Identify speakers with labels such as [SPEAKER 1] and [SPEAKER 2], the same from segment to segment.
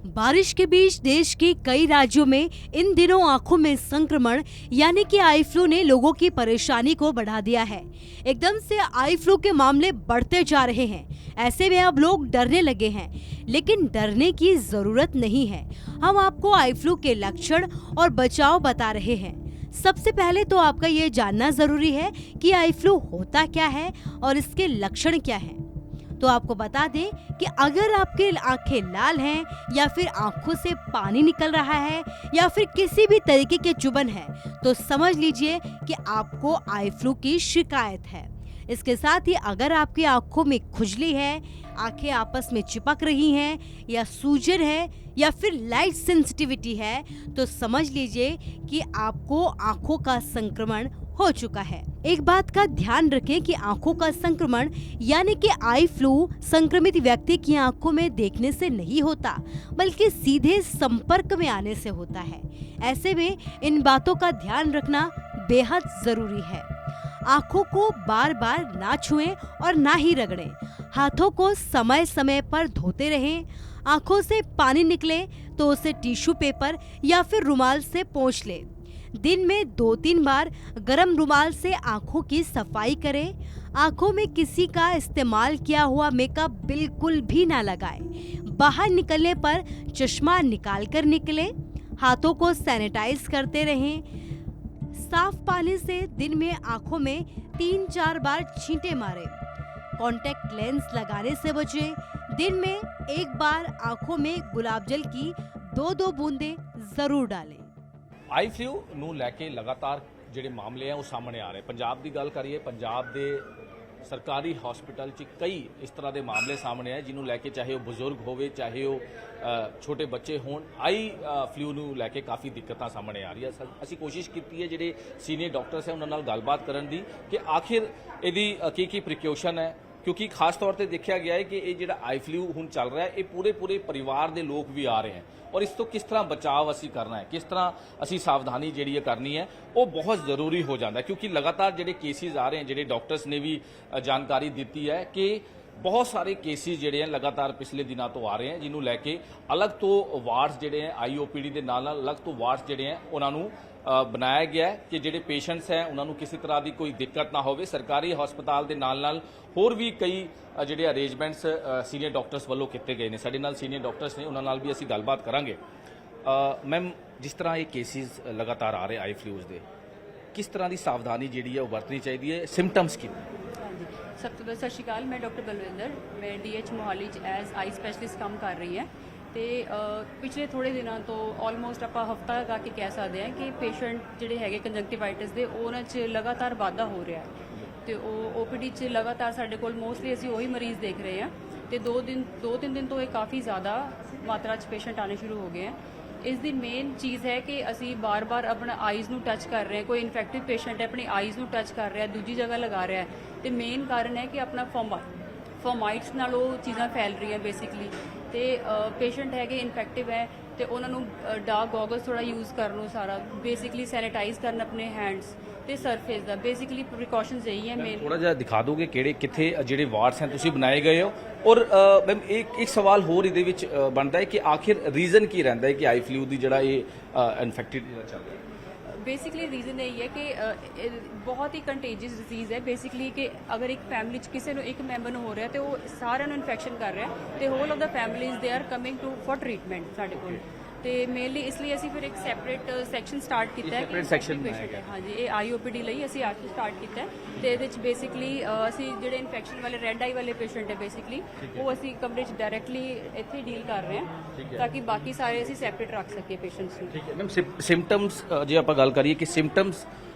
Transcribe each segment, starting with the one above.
[SPEAKER 1] बारिश के बीच देश के कई राज्यों में इन दिनों आंखों में संक्रमण यानी कि आई फ्लू ने लोगों की परेशानी को बढ़ा दिया है। एकदम से आई फ्लू के मामले बढ़ते जा रहे हैं। ऐसे में अब लोग डरने लगे हैं, लेकिन डरने की जरूरत नहीं है। हम आपको आई फ्लू के लक्षण और बचाव बता रहे हैं। सबसे पहले तो आपका ये जानना जरूरी है कि आई फ्लू होता क्या है और इसके लक्षण क्या हैं। तो आपको बता दें कि अगर आपकी आंखें लाल हैं या फिर आंखों से पानी निकल रहा है या फिर किसी भी तरीके के चुभन है, तो समझ लीजिए कि आपको आई फ्लू की शिकायत है। इसके साथ ही अगर आपकी आंखों में खुजली है, आंखें आपस में चिपक रही हैं या सूजन है या फिर लाइट सेंसिटिविटी है, तो समझ लीजिए कि आपको आंखों का संक्रमण हो चुका है। एक बात का ध्यान रखें कि आंखों का संक्रमण यानी कि आई फ्लू संक्रमित व्यक्ति की आंखों में देखने से नहीं होता, बल्कि सीधे संपर्क में आने से होता है। ऐसे में इन बातों का ध्यान रखना बेहद जरूरी है। आंखों को बार बार ना छुएं और ना ही रगड़ें। हाथों को समय समय पर धोते रहें। आंखों से पानी निकले तो उसे टिश्यू पेपर या फिर रुमाल से पोंछ लें। दिन में 2-3 बार गर्म रुमाल से आंखों की सफाई करें। आंखों में किसी का इस्तेमाल किया हुआ मेकअप बिल्कुल भी ना लगाएं। बाहर निकलने पर चश्मा निकाल कर निकलें। हाथों को सैनिटाइज करते रहें। साफ पानी से दिन में आंखों में 3-4 बार छींटे मारें। कॉन्टैक्ट लेंस लगाने से बचें। दिन में 1 बार आंखों में गुलाब जल की 2-2 बूंदें जरूर डालें।
[SPEAKER 2] आई फ्लू ਨੂੰ ਲੈ ਕੇ ਲਗਾਤਾਰ ਜਿਹੜੇ ਮਾਮਲੇ ਆ ਉਹ ਸਾਹਮਣੇ ਆ ਰਹੇ। ਪੰਜਾਬ ਦੀ ਗੱਲ ਕਰੀਏ, ਪੰਜਾਬ ਦੇ ਸਰਕਾਰੀ ਹਸਪੀਟਲ 'ਚ ਕਈ ਇਸ ਤਰ੍ਹਾਂ ਦੇ ਮਾਮਲੇ ਸਾਹਮਣੇ ਆਏ ਜਿਹਨੂੰ ਲੈ ਕੇ ਚਾਹੇ ਉਹ ਬਜ਼ੁਰਗ ਹੋਵੇ, ਚਾਹੇ ਉਹ ਛੋਟੇ ਬੱਚੇ ਹੋਣ, ਆਈ ਫਲੂ ਨੂੰ ਲੈ ਕੇ ਕਾਫੀ ਦਿੱਕਤਾਂ ਸਾਹਮਣੇ ਆ ਰਹੀਆਂ। ਅਸੀਂ ਕੋਸ਼ਿਸ਼ ਕੀਤੀ ਹੈ ਜਿਹੜੇ ਸੀਨੀਅਰ ਡਾਕਟਰਸ ਹੈ ਉਹਨਾਂ ਨਾਲ ਗੱਲਬਾਤ ਕਰਨ ਦੀ ਕਿ ਆਖਿਰ ਇਹਦੀ ਕੀ ਪ੍ਰੀਕਾਸ਼ਨ ਹੈ, क्योंकि खास तौर पर देखा गया है कि ये जो आई फ्लू हुण चल रहा है ये पूरे परिवार के लोग भी आ रहे हैं और इस तो किस तरह बचाव असी करना है, किस तरह असी सावधानी जी करनी है वो बहुत जरूरी हो जाता है। क्योंकि लगातार जो केसिज आ रहे हैं, जो डॉक्टर्स ने भी जानकारी दी है कि बहुत सारे केसिज जोड़े हैं लगातार पिछले दिनों तो आ रहे हैं, जिन्होंने लैके अलग तो वार्ड्स जोड़े हैं IOPD के नाल अलग तो वार्ड्स जोड़े हैं उन्होंने बनाया गया है कि ਜਿਹੜੇ ਪੇਸ਼ੈਂਟਸ ਹੈ ਉਹਨਾਂ ਨੂੰ ਕਿਸੇ ਤਰ੍ਹਾਂ ਦੀ ਕੋਈ ਦਿੱਕਤ ਨਾ ਹੋਵੇ। ਸਰਕਾਰੀ ਹਸਪਤਾਲ ਦੇ ਨਾਲ ਹੋਰ ਵੀ ਕਈ ਜਿਹੜੇ ਅਰੇਂਜਮੈਂਟਸ ਸੀਨੀਅਰ ਡਾਕਟਰਸ ਵੱਲੋਂ ਕੀਤੇ ਗਏ ਨੇ। ਸਾਡੇ ਨਾਲ ਸੀਨੀਅਰ ਡਾਕਟਰਸ ਨੇ, ਉਹਨਾਂ ਨਾਲ ਵੀ ਅਸੀਂ ਗੱਲਬਾਤ ਕਰਾਂਗੇ। ਮੈਮ, ਜਿਸ ਤਰ੍ਹਾਂ ਇਹ ਕੇਸਿਸ ਲਗਾਤਾਰ ਆ ਰਹੇ ਆਈ ਫਲੂਜ਼ ਦੇ, ਕਿਸ ਤਰ੍ਹਾਂ ਦੀ ਸਾਵਧਾਨੀ ਜਿਹੜੀ ਹੈ ਉਹ ਵਰਤਣੀ ਚਾਹੀਦੀ ਹੈ, ਸਿੰਪਟਮਸ ਕੀ?
[SPEAKER 3] ਸਭ ਤੋਂ ਪਹਿਲਾਂ ਸਤਿ ਸ਼੍ਰੀ ਅਕਾਲ। ਮੈਂ ਡਾਕਟਰ ਬਲਵਿੰਦਰ, ਮੈਂ DH ਮੋਹਾਲੀ 'ਚ ਐਜ਼ ਆਈ ਸਪੈਸ਼ਲਿਸਟ ਕੰਮ ਕਰ ਰਹੀ ਹਾਂ। ਤੇ ਪਿਛਲੇ ਥੋੜੇ ਦਿਨਾਂ ਤੋਂ ਆਲਮੋਸਟ ਆਪਾਂ ਹਫਤਾ ਲਗਾ ਕੇ ਕਹਿ ਸਕਦੇ ਹਾਂ ਕਿ ਪੇਸ਼ੈਂਟ ਜਿਹੜੇ ਹੈਗੇ ਕੰਜੰਕਟਿਵਾਈਟਿਸ ਦੇ ਉਹਨਾਂ 'ਚ ਲਗਾਤਾਰ ਵਾਧਾ ਹੋ ਰਿਹਾ ਹੈ ਤੇ ਉਹ OPD 'ਚ ਲਗਾਤਾਰ ਸਾਡੇ ਕੋਲ ਮੋਸਟਲੀ ਅਸੀਂ ਉਹੀ ਮਰੀਜ਼ ਦੇਖ ਰਹੇ ਹਾਂ ਤੇ 2-3 ਦਿਨ ਤੋਂ ਇਹ ਕਾਫੀ ਜ਼ਿਆਦਾ ਮਾਤਰਾ 'ਚ ਪੇਸ਼ੈਂਟ ਆਣੇ ਸ਼ੁਰੂ ਹੋ ਗਏ ਹੈ। ਇਸ ਦੀ ਮੇਨ ਚੀਜ਼ ਹੈ ਕਿ ਅਸੀਂ ਬਾਰ-ਬਾਰ ਆਪਣਾ ਆਈਜ਼ ਨੂੰ ਟੱਚ ਕਰ ਰਹੇ ਹਾਂ। ਕੋਈ ਇਨਫੈਕਟਿਵ ਪੇਸ਼ੈਂਟ ਹੈ ਆਪਣੀ ਆਈਜ਼ ਨੂੰ ਟੱਚ ਕਰ ਰਿਹਾ, ਦੂਜੀ ਜਗ੍ਹਾ ਲਗਾ ਰਿਹਾ ਤੇ ਮੇਨ ਕਾਰਨ ਹੈ ਕਿ ਆਪਣਾ ਫੋਮਾਈਟਸ ਨਾਲ ਉਹ ਚੀਜ਼ਾਂ ਫੈਲ ਰਹੀਆਂ ਬੇਸਿਕਲੀ ਤੇ ਪੇਸ਼ੈਂਟ ਹੈਗੇ ਇਨਫੈਕਟਿਵ ਹੈ ਤੇ ਉਹਨਾਂ ਨੂੰ ਡਾਰਕ ਗੋਗਲਸ ਥੋੜਾ ਯੂਜ਼ ਕਰਨ ਨੂੰ, ਸਾਰਾ ਬੇਸਿਕਲੀ ਸੈਨੀਟਾਈਜ਼ ਕਰਨ ਆਪਣੇ ਹੈਂਡਸ ਤੇ ਸਰਫੇਸ ਦਾ ਬੇਸਿਕਲੀ ਪ੍ਰੀਕਾਸ਼ਨਸ ਇਹੀ ਹੈ ਮੇਨ। ਥੋੜਾ
[SPEAKER 2] ਜਿਹਾ ਦਿਖਾ ਦੋਗੇ ਕਿਹੜੇ ਕਿੱਥੇ ਜਿਹੜੇ ਵਾਰਡਸ ਹਨ ਤੁਸੀਂ ਬਣਾਏ ਗਏ ਹੋ? ਔਰ ਮੈਮ ਇੱਕ ਸਵਾਲ ਹੋਰ ਇਹਦੇ ਵਿੱਚ ਬਣਦਾ ਹੈ ਕਿ ਆਖਿਰ ਰੀਜ਼ਨ ਕੀ ਰਹਿੰਦਾ ਹੈ ਕਿ ਆਈ ਫਲੂ ਦੀ ਜਿਹੜਾ ਇਹ ਇਨਫੈਕਟਿਡ ਚੱਲ ਰਿਹਾ?
[SPEAKER 3] बेसिकली रीज़न यही है कि बहुत ही कंटेजियस डिजीज़ है बेसिकली कि अगर एक फैमिली किसी एक मैंबर हो रहा है तो वो सारे इन्फेक्शन कर रहा है तो whole of the families they are coming to for treatment साढ़े को ਤੇ ਮੇਨਲੀ ਇਸ ਲਈ ਅਸੀਂ ਫਿਰ ਇੱਕ ਸੈਪਰੇਟ ਸੈਕਸ਼ਨ ਸਟਾਰਟ ਕੀਤਾ ਹੈ ਕਿ ਪੇਸ਼ੈਂਟ ਹੈ। ਹਾਂਜੀ, ਇਹ IOPD ਲਈ ਅਸੀਂ ਅੱਜ ਸਟਾਰਟ ਕੀਤਾ ਹੈ ਤੇ ਇਹਦੇ ਵਿੱਚ ਬੇਸਿਕਲੀ ਅਸੀਂ ਜਿਹੜੇ ਇਨਫੈਕਸ਼ਨ ਵਾਲੇ ਰੈੱਡ ਆਈ ਵਾਲੇ ਪੇਸ਼ੈਂਟ ਹੈ ਬੇਸਿਕਲੀ ਉਹ ਅਸੀਂ ਕਮਰੇ 'ਚ ਡਾਇਰੈਕਟਲੀ ਇੱਥੇ ਡੀਲ ਕਰ ਰਹੇ ਹਾਂ ਤਾਂ ਕਿ ਬਾਕੀ ਸਾਰੇ ਅਸੀਂ ਸੈਪਰੇਟ ਰੱਖ ਸਕੀਏ ਪੇਸ਼ੈਂਟਸ ਨੂੰ। ਠੀਕ ਹੈ ਮੈਮ, ਸਿੰਪਟਮਸ ਜੇ ਆਪਾਂ ਗੱਲ ਕਰੀਏ ਕਿ ਸਿੰਪਟਮਸ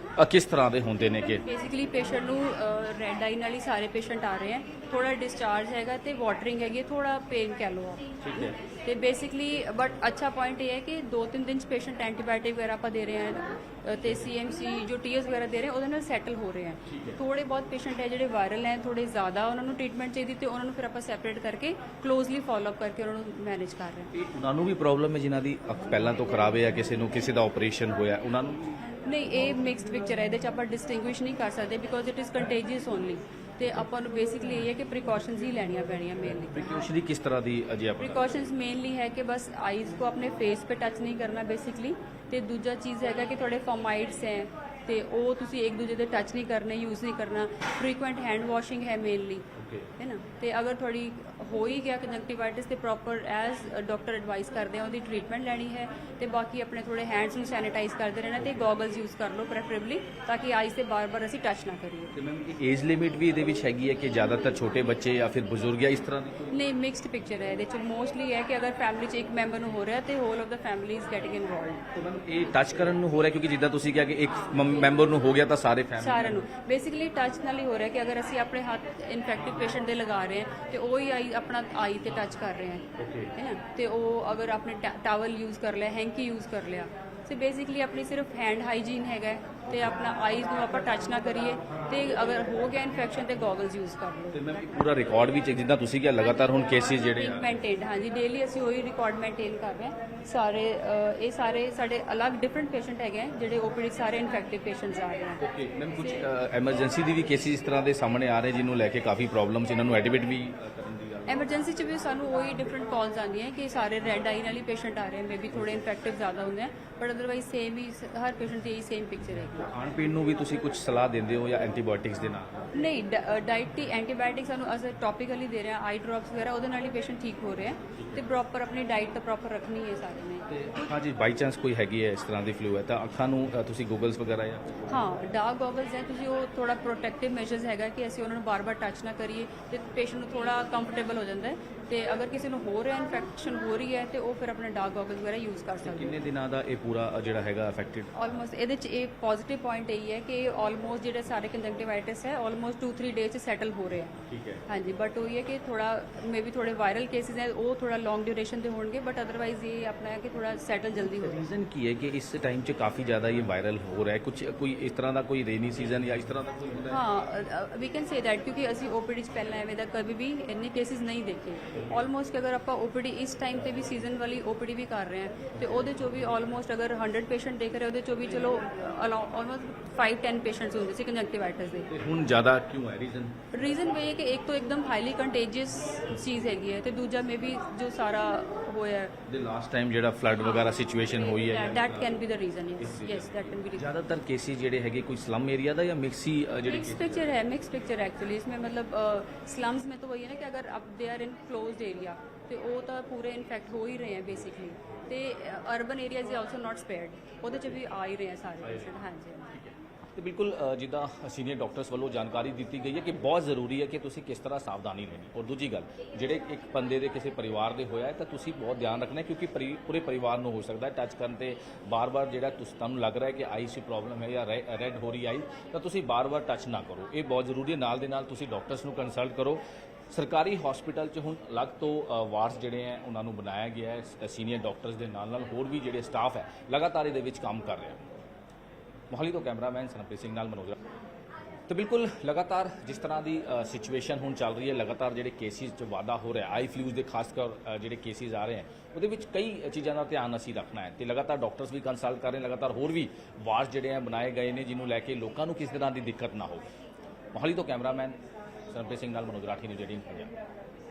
[SPEAKER 3] ਕਿਸ ਤਰ੍ਹਾਂ ਦੇ ਹੁੰਦੇ ਨੇ? ਕਿ ਬੇਸਿਕਲੀ ਪੇਸ਼ੈਂਟ ਨੂੰ ਰੈੱਡ ਆਈ ਨਾਲ ਹੀ ਸਾਰੇ ਪੇਸ਼ੈਂਟ ਆ ਰਹੇ ਹੈ, ਥੋੜਾ ਡਿਸਚਾਰਜ ਹੈਗਾ ਤੇ ਵਾਟਰਿੰਗ ਹੈਗੀ, ਥੋੜਾ ਪੇਨ ਕਹਿ ਲਓ ਆਪ। ਠੀਕ ਹੈ ਤੇ ਬੇਸਿਕਲੀ ਬਟ ਅੱਛਾ ਪੁਆਇੰਟ ਇਹ ਹੈ ਕਿ 2-3 ਦਿਨ 'ਚ ਪੇਸ਼ੈਂਟ ਐਂਟੀਬਾਇਓਟਿਕ ਵਗੈਰਾ ਆਪਾਂ ਦੇ ਰਹੇ ਹਾਂ ਤੇ CMC ਜੋ TS ਵਗੈਰਾ ਦੇ ਰਹੇ ਉਹਦੇ ਨਾਲ ਸੈਟਲ ਹੋ ਰਹੇ ਹੈ। ਥੋੜੇ ਬਹੁਤ ਪੇਸ਼ੈਂਟ ਹੈ ਜਿਹੜੇ ਵਾਇਰਲ ਹੈ, ਥੋੜੇ ਜ਼ਿਆਦਾ ਉਹਨਾਂ ਨੂੰ ਟ੍ਰੀਟਮੈਂਟ ਚਾਹੀਦੀ ਤੇ ਉਹਨਾਂ ਨੂੰ ਫਿਰ ਆਪਾਂ ਸੈਪਰੇਟ ਕਰਕੇ ਕਲੋਜ਼ਲੀ ਫੋਲੋ ਅਪ ਕਰਕੇ ਉਹਨਾਂ ਨੂੰ ਮੈਨੇਜ ਕਰ ਰਹੇ ਹਾਂ।
[SPEAKER 2] ਉਹਨਾਂ ਨੂੰ ਵੀ ਪ੍ਰੋਬਲਮ ਹੈ ਜਿਨ੍ਹਾਂ ਦੀ ਅੱਖ ਪਹਿਲਾਂ ਤੋਂ ਖਰਾਬ ਹੈ, ਕਿਸੇ ਦਾ ਆਪਰੇਸ਼ਨ ਹੋਇਆ ਉਹਨਾਂ ਨੂੰ?
[SPEAKER 3] ਨਹੀਂ, ਇਹ ਮਿਕਸਡ ਪਿਕਚਰ ਹੈ, ਇਹਦੇ 'ਚ ਆਪਾਂ ਡਿਸਟਿੰਗੁਇਸ਼ ਨਹੀਂ ਕਰ ਸਕਦੇ ਬਿਕੋਜ਼ ਇਟ ਇਜ਼ ਕੰਟੇਜੀਅਸ ਓਨਲੀ ਤੇ ਆਪਾਂ ਨੂੰ ਬੇਸਿਕਲੀ ਇਹ ਹੈ ਕਿ ਪ੍ਰੀਕਾਸ਼ਨਸ ਹੀ ਲੈਣੀਆਂ ਪੈਣੀਆਂ ਮੇਨਲੀ।
[SPEAKER 2] ਪ੍ਰੀਕਾਸ਼ਨਰੀ ਕਿਸ ਤਰ੍ਹਾਂ ਦੀ ਜੀ ਆਪਾਂ
[SPEAKER 3] प्रिकॉशंस मेनली है कि बस आईज को अपने फेस पे टच नहीं करना बेसिकली। ਤੇ ਦੂਜਾ ਚੀਜ਼ ਹੈਗਾ ਕਿ ਤੁਹਾਡੇ ਫੋਮਾਈਡਸ ਹੈ ਤੇ ਉਹ ਤੁਸੀਂ ਇੱਕ ਦੂਜੇ ਦੇ ਟੱਚ ਨਹੀਂ ਕਰਨੇ, ਯੂਜ਼ ਨਹੀਂ ਕਰਨਾ। ਫ੍ਰੀਕੁਐਂਟ ਹੈਂਡ ਵਾਸ਼ਿੰਗ ਹੈ ਮੇਨਲੀ, ਹੈ ਨਾ। ਤੇ ਅਗਰ ਤੁਹਾਡੀ ਹੋ ਹੀ ਗਿਆ ਕੰਜੰਕਟਿਵਾਈਟਿਸ ਤੇ ਪ੍ਰੋਪਰ ਐਜ਼ ਡਾਕਟਰ ਐਡਵਾਈਸ ਕਰਦੇ ਆ ਉਹਦੀ ਟ੍ਰੀਟਮੈਂਟ ਲੈਣੀ ਹੈ। ਤੇ ਬਾਕੀ ਆਪਣੇ ਥੋੜੇ ਹੈਂਡਸ ਨੂੰ ਸੈਨੀਟਾਈਜ਼ ਕਰਦੇ ਰਹਿਣਾ ਤੇ ਗੋਗਲਸ ਯੂਜ਼ ਕਰ ਲਓ ਪ੍ਰੈਫਰੇਬਲੀ, ਤਾਂ ਕਿ ਆਈਜ਼ ਤੇ ਬਾਰ-ਬਾਰ ਅਸੀਂ ਟੱਚ ਨਾ ਕਰੀਏ।
[SPEAKER 2] ਤੇ ਮੈਮ ਏਜ ਲਿਮਿਟ ਵੀ ਇਹਦੇ ਵਿੱਚ ਹੈਗੀ ਹੈ ਕਿ ਜ਼ਿਆਦਾਤਰ ਛੋਟੇ ਬੱਚੇ ਜਾਂ ਫਿਰ ਬਜ਼ੁਰਗ ਜਾਂ ਇਸ ਤਰ੍ਹਾਂ ਦੀ?
[SPEAKER 3] ਨਹੀਂ, ਮਿਕਸਡ ਪਿਕਚਰ ਹੈ ਇਹਦੇ ਚ। ਮੋਸਟਲੀ ਹੈ ਕਿ ਅਗਰ ਫੈਮਿਲੀ ਚ ਇੱਕ ਮੈਂਬਰ ਨੂੰ ਹੋ ਰਿਹਾ ਤੇ whole of the family is getting involved.
[SPEAKER 2] ਤੇ ਮੈਮ ਇਹ ਟੱਚ ਕਰਨ ਨੂੰ ਹੋ ਰਿਹਾ ਕਿਉਂਕਿ ਜਿੱਦਾਂ ਤੁਸੀਂ ਕਿਹਾ ਕਿ ਇੱਕ ਮੈਂਬਰ ਨੂੰ ਹੋ ਗਿਆ ਤਾਂ ਸਾਰੇ ਫੈਮਿਲੀ
[SPEAKER 3] ਸਾਰਿਆਂ ਨੂੰ ਬੇਸਿਕਲੀ ਟੱਚ ਨਾਲ ਹੀ ਹੋ ਰਿਹਾ ਕਿ ਅਗਰ ਅਸੀਂ ਆਪਣੇ ਹੱਥ ਇਨਫੈਕਟਿਵ ਪੇਸ਼ੈਂਟ ਦੇ ਲਗਾ ਰਹੇ ਹਾਂ ਤੇ ਉਹ ਹੀ ਆਈ ਆਪਣਾ ਆਈ ਤੇ ਟੱਚ ਕਰ ਰਹੇ ਹਾਂ, ਹੈ ਨਾ। ਤੇ ਉਹ ਅਗਰ ਆਪਣੇ ਟਾਵਲ ਯੂਜ਼ ਕਰ ਲਿਆ, ਹੈਂਕੀ ਯੂਜ਼ ਕਰ ਲਿਆ, ਤੇ ਬੇਸਿਕਲੀ ਆਪਣੀ ਸਿਰਫ ਹੈਂਡ ਹਾਈਜੀਨ ਹੈਗਾ ਤੇ ਆਪਣਾ ਆਈਜ਼ ਨੂੰ ਆਪਾਂ ਟੱਚ ਨਾ ਕਰੀਏ। ਤੇ ਅਗਰ ਹੋ ਗਿਆ ਇਨਫੈਕਸ਼ਨ ਤੇ ਗੋਗਲਸ ਯੂਜ਼ ਕਰ ਲਓ।
[SPEAKER 2] ਤੇ ਮੈਮ ਪੂਰਾ ਰਿਕਾਰਡ ਵੀ ਜਿੱਦਾਂ ਤੁਸੀਂ ਕਿਹਾ ਲਗਾਤਾਰ ਹੁਣ ਕੇਸਿਸ ਜਿਹੜੇ ਆ
[SPEAKER 3] ਮੇਨਟੇਨ, ਹਾਂਜੀ ਡੇਲੀ ਅਸੀਂ ਉਹੀ ਰਿਕਾਰਡ ਮੇਨਟੇਨ ਕਰ ਰਹੇ ਹਾਂ। ਸਾਰੇ ਇਹ ਸਾਰੇ ਸਾਡੇ ਅਲੱਗ ਡਿਫਰੈਂਟ ਪੇਸ਼ੈਂਟ ਹੈਗੇ ਜਿਹੜੇ ਓਪੀਡੀ ਸਾਰੇ ਇਨਫੈਕਟਿਵ ਪੇਸ਼ੈਂਟਸ ਆ ਰਹੇ ਹਨ।
[SPEAKER 2] ਓਕੇ ਮੈਮ ਕੁਝ ਐਮਰਜੈਂਸੀ ਦੀ ਵੀ ਕੇਸਿਸ ਇਸ ਤਰ੍ਹਾਂ ਦੇ ਸਾਹਮਣੇ ਆ ਰਹੇ ਜਿਹਨੂੰ ਲੈ ਕੇ ਕਾਫੀ ਪ੍ਰੋਬਲਮਸ ਇਹਨਾਂ ਨੂੰ ਐਡਮਿਟ ਵੀ ਕਰਨ ਦੀ ਗੱਲ?
[SPEAKER 3] ਐਮਰਜੈਂਸੀ ਚ ਵੀ ਸਾਨੂੰ ਉਹੀ ਡਿਫਰੈਂਟ ਕਾਲਸ ਆਉਂਦੀਆਂ ਕਿ ਸਾਰੇ ਰੈੱਡ ਆਈ ਨਾਲ ਹੀ ਪੇਸ਼ੈਂਟ ਆ ਰਹੇ, ਮੇਬੀ ਥੋੜੇ ਇਨਫੈਕਟਿਵ ਜ਼ਿਆਦਾ ਹੁੰਦੇ ਆ, ਬਟ ਅਦਰਵਾਈਜ਼ ਸੇਮ ਹੀ ਹਰ ਪੇਸ਼ੈਂਟ ਦੀ ਇਹੀ ਸੇਮ ਪਿਕਚਰ ਹੈਗੀ।
[SPEAKER 2] ਖਾਣ ਪੀਣ ਨੂੰ ਵੀ ਤੁਸੀਂ ਕੁਝ ਸਲਾਹ ਦਿੰਦੇ ਹੋ ਜਾਂ ਐਂਟੀਬਾਇਓਟਿਕਸ ਦੇ ਨਾਲ?
[SPEAKER 3] ਨਹੀਂ, ਡਾਈਟ ਦੀ ਐਂਟੀਬਾਇਓਟਿਕ ਸਾਨੂੰ ਅਸ ਟੌਪੀਕਲੀ ਦੇ ਰਹੇ ਆ, ਆਈ ਡ੍ਰੌਪਸ ਵਗੈਰਾ, ਉਹਦੇ ਨਾਲ ਹੀ ਪੇਸ਼ੈਂਟ ਠੀਕ ਹੋ ਰਹੇ ਆ। ਤੇ ਪ੍ਰੋਪਰ ਆਪਣੀ ਡਾਈਟ ਤਾਂ ਪ੍ਰੋਪਰ ਰੱਖਣੀ ਹੈ ਸਾਰੇ ਨੇ।
[SPEAKER 2] ਤੇ ਹਾਂਜੀ ਬਾਈ ਚਾਂਸ ਕੋਈ ਹੈਗੀ ਹੈ ਇਸ ਤਰ੍ਹਾਂ ਦੀ ਫਲੂ ਹੈ ਤਾਂ ਅੱਖਾਂ ਨੂੰ ਤੁਸੀਂ ਗੂਗਲਸ ਵਗੈਰਾ ਜਾਂ
[SPEAKER 3] ਹਾਂ ਡਾਰਕ ਗੋਗਲਸ ਹੈ, ਤੁਸੀਂ ਉਹ ਥੋੜਾ ਪ੍ਰੋਟੈਕਟਿਵ ਮੈਜਰਸ ਹੈਗਾ ਕਿ ਅਸੀਂ ਉਹਨਾਂ ਨੂੰ ਬਾਰ-ਬਾਰ ਟੱਚ ਨਾ ਕਰੀਏ ਤੇ ਪੇਸ਼ੈਂਟ ਨੂੰ ਥੋੜਾ ਕੰਫਰਟੇਬਲ ਹੋ ਜਾਂਦਾ ਹੈ। ਤੇ ਅਗਰ ਕਿਸੇ ਨੂੰ ਹੋ ਰਿਹਾ ਇਨਫੈਕਸ਼ਨ ਹੋ ਰਹੀ ਹੈ ਤੇ ਉਹ ਫਿਰ ਆਪਣੇ ਡਾਰਕ ਗੋਗਲਸ ਵਗੈਰਾ ਯੂਜ਼ ਕਰ ਸਕਦੇ।
[SPEAKER 2] ਕਿੰਨੇ ਦਿਨਾਂ ਦਾ ਇਹ ਪੂਰਾ ਜਿਹੜਾ ਹੈਗਾ ਅਫੈਕਟਡ?
[SPEAKER 3] ਆਲਮੋਸਟ ਇਹਦੇ ਚ ਇਹ ਪੋਜ਼ਿਟਿਵ ਪੁਆਇੰਟ ਇਹ ਹੈ ਕਿ ਆਲਮੋਸਟ ਜਿਹੜੇ ਸਾਰੇ ਕੰਜੰਕਟਿਵਾਈਟਿਸ ਹੈ ਆਲਮੋਸਟ 2-3 ਡੇਜ਼ ਚ ਸੈਟਲ ਹੋ ਰਹੇ ਆ।
[SPEAKER 2] ਠੀਕ ਹੈ,
[SPEAKER 3] ਹਾਂਜੀ, ਬਟ ਉਹ ਇਹ ਹੈ ਕਿ ਥੋੜਾ ਮੇਬੀ ਥੋੜੇ ਵਾਇਰਲ ਕੇਸਿਸ ਹੈ ਉਹ ਥੋੜਾ ਲੌਂਗ ਡਿਊਰੇਸ਼ਨ ਦੇ ਹੋਣਗੇ, ਬਟ ਅਦਰਵਾਈਜ਼ ਇਹ ਆਪਣਾ ਹੈ ਕਿ ਥੋੜਾ ਸੈਟਲ ਜਲਦੀ ਹੋ ਰਿਹਾ।
[SPEAKER 2] ਰੀਜ਼ਨ ਕੀ ਹੈ ਕਿ ਇਸ ਟਾਈਮ 'ਚ ਕਾਫੀ ਜ਼ਿਆਦਾ ਇਹ ਵਾਇਰਲ ਹੋ ਰਿਹਾ ਹੈ? ਕੁਝ ਕੋਈ ਇਸ ਤਰ੍ਹਾਂ ਦਾ ਕੋਈ ਰੇਨੀ ਸੀਜ਼ਨ ਜਾਂ ਇਸ ਤਰ੍ਹਾਂ ਦਾ ਕੋਈ ਹੁੰਦਾ ਹੈ?
[SPEAKER 3] ਹਾਂ, ਵੀ ਕੈਨ ਸੇ ਦੈਟ ਕਿਉਂਕਿ ਅਸੀਂ ਓਪੀਡੀ 'ਚ ਪਹਿਲਾਂ ਐਵੇਂ ਦਾ ਕਦੇ ਵੀ ਇੰਨੇ ਕੇਸਿਸ ਨਹੀਂ ਦੇਖੇ। ਆਲਮੋਸਟ ਅਗਰ ਆਪਾਂ ਓਪੀਡੀ ਇਸ ਟਾਈਮ ਤੇ ਵੀ ਸੀਜ਼ਨ ਵਾਲੀ ਓਪੀਡੀ ਵੀ ਕਰ ਰਹੇ ਹਾਂ ਤੇ ਉਹਦੇ 'ਚੋਂ ਵੀ ਆਲਮੋਸਟ ਅਗਰ 100 ਪੇਸ਼ੈਂਟ ਦੇਖ ਰਹੇ ਉਹਦੇ 'ਚੋਂ ਵੀ ਚਲੋ ਆਲਮੋਸਟ 5-10 ਪੇਸ਼ੈਂਟਸ ਹੁੰਦੇ ਸੀ ਕੰਜੰਕਟਿਵਾਈਟਿਸ ਦੇ।
[SPEAKER 2] ਤੇ ਹੁਣ ਜ਼ਿਆਦਾ ਕਿਉਂ ਹੈ ਰੀਜ਼ਨ?
[SPEAKER 3] ਰੀਜ਼ਨ ਇਹ ਹੈ ਕਿ ਇੱਕ ਤਾਂ ਇੱਕਦਮ ਹਾਈਲੀ ਕੰਟੇਜੀਅਸ ਚੀਜ਼ ਹੈਗੀ ਹੈ ਤੇ ਦੂਜਾ ਮੇਬੀ ਜੋ ਸਾਰਾ ਹੋਇਆ
[SPEAKER 2] ਦੇ ਲਾਸਟ ਟਾਈਮ ਜਿਹੜਾ ਫਲੱਡ ਵਗੈਰਾ ਸਿਚੁਏਸ਼ਨ ਹੋਈ ਹੈ
[SPEAKER 3] that can be the reason. Yes that can be.
[SPEAKER 2] ਜ਼ਿਆਦਾਤਰ ਕੇਸਿਸ ਜਿਹੜੇ ਹੈਗੇ ਕੋਈ ਸਲਮ ਏਰੀਆ ਦਾ ਜਾਂ ਮਿਕਸੀ ਜਿਹੜੇ
[SPEAKER 3] मिक्स पिक्चर है, मिक्स पिक्चर एक्चुअली इसमें मतलब स्लम्स में तो वही है ना कि अगर अब they are in closed area तो वो तो पूरे इनफेक्ट हो ही रहे हैं बेसिकली। तो urban areas also not spared, ਉਹਦੇ ਚ ਵੀ ਆ ਹੀ ਰਹੇ ਆ ਸਾਰੇ ਪੇਸ਼ੈਂਟ। ਹਾਂਜੀ
[SPEAKER 2] ਤੇ ਬਿਲਕੁਲ ਜਿੱਦਾਂ ਸੀਨੀਅਰ ਡਾਕਟਰਸ ਵੱਲੋਂ ਜਾਣਕਾਰੀ ਦਿੱਤੀ ਗਈ ਹੈ ਕਿ ਬਹੁਤ ਜ਼ਰੂਰੀ ਹੈ ਕਿ ਤੁਸੀਂ ਕਿਸ ਤਰ੍ਹਾਂ ਸਾਵਧਾਨੀ ਲੈਣੀ। ਔਰ ਦੂਜੀ ਗੱਲ ਜਿਹੜੇ ਇੱਕ ਬੰਦੇ ਦੇ ਕਿਸੇ ਪਰਿਵਾਰ ਦੇ ਹੋਇਆ ਹੈ ਤਾਂ ਤੁਸੀਂ ਬਹੁਤ ਧਿਆਨ ਰੱਖਣਾ ਕਿਉਂਕਿ ਪੂਰੇ ਪਰਿਵਾਰ ਨੂੰ ਹੋ ਸਕਦਾ ਹੈ ਟੱਚ ਕਰਨ ਤੇ ਬਾਰ-ਬਾਰ ਜਿਹੜਾ ਤੁਹਾਨੂੰ ਲੱਗ ਰਿਹਾ ਹੈ ਕਿ ਆਈਸ ਦੀ ਪ੍ਰੋਬਲਮ ਹੈ ਜਾਂ ਰੈੱਡ ਹੋ ਰਹੀ ਆਈ ਤਾਂ ਤੁਸੀਂ ਬਾਰ-ਬਾਰ ਟੱਚ ਨਾ ਕਰੋ। ਇਹ ਬਹੁਤ ਜ਼ਰੂਰੀ ਹੈ। ਨਾਲ ਦੇ ਨਾਲ ਤੁਸੀਂ ਡਾਕਟਰਸ ਨੂੰ ਕੰਸਲਟ ਕਰੋ। ਸਰਕਾਰੀ ਹਸਪੀਟਲ 'ਚ ਹੁਣ ਅਲੱਗ ਤੋਂ ਵਾਰਡਸ ਜਿਹੜੇ ਹੈ ਉਹਨਾਂ ਨੂੰ ਬਣਾਇਆ ਗਿਆ ਹੈ। ਸੀਨੀਅਰ ਡਾਕਟਰਸ ਦੇ ਨਾਲ ਹੋਰ ਵੀ ਜਿਹੜੇ ਸਟਾਫ ਹੈ ਲਗਾਤਾਰ ਇਹਦੇ ਵਿੱਚ ਕੰਮ ਕਰ ਰਿਹਾ। ਮੋਹਾਲੀ ਤੋਂ ਕੈਮਰਾਮੈਨ ਸਰਪ੍ਰੀਤ ਸਿੰਘ ਨਾਲ ਮਨੋਜ। ਤਾਂ ਬਿਲਕੁਲ ਲਗਾਤਾਰ ਜਿਸ ਤਰ੍ਹਾਂ ਦੀ ਸਿਚੁਏਸ਼ਨ ਹੁਣ ਚੱਲ ਰਹੀ ਹੈ, ਲਗਾਤਾਰ ਜਿਹੜੇ ਕੇਸਿਸ 'ਚ ਵਾਧਾ ਹੋ ਰਿਹਾ, ਆਈ ਫਲੂਜ਼ ਦੇ ਖਾਸ ਕਰ ਜਿਹੜੇ ਕੇਸਿਸ ਆ ਰਹੇ ਹਨ ਉਹਦੇ ਵਿੱਚ ਕਈ ਚੀਜ਼ਾਂ ਦਾ ਧਿਆਨ ਅਸੀਂ ਰੱਖਣਾ ਹੈ ਤੇ ਲਗਾਤਾਰ ਡਾਕਟਰਸ ਵੀ ਕੰਸਲਟ ਕਰ ਰਹੇ, ਲਗਾਤਾਰ ਹੋਰ ਵੀ ਵਾਰਡ ਜਿਹੜੇ ਆ ਬਣਾਏ ਗਏ ਨੇ ਜਿਹਨੂੰ ਲੈ ਕੇ ਲੋਕਾਂ ਨੂੰ ਕਿਸੇ ਤਰ੍ਹਾਂ ਦੀ ਦਿੱਕਤ ਨਾ ਹੋਵੇ। ਮੋਹਾਲੀ ਤੋਂ ਕੈਮਰਾਮੈਨ ਸਰਪ੍ਰੀਤ ਸਿੰਘ ਨਾਲ ਮਨੋਜ ਰਾਠੀ, ਨਿਊਜ਼ 18 ਪੰਜਾਬ।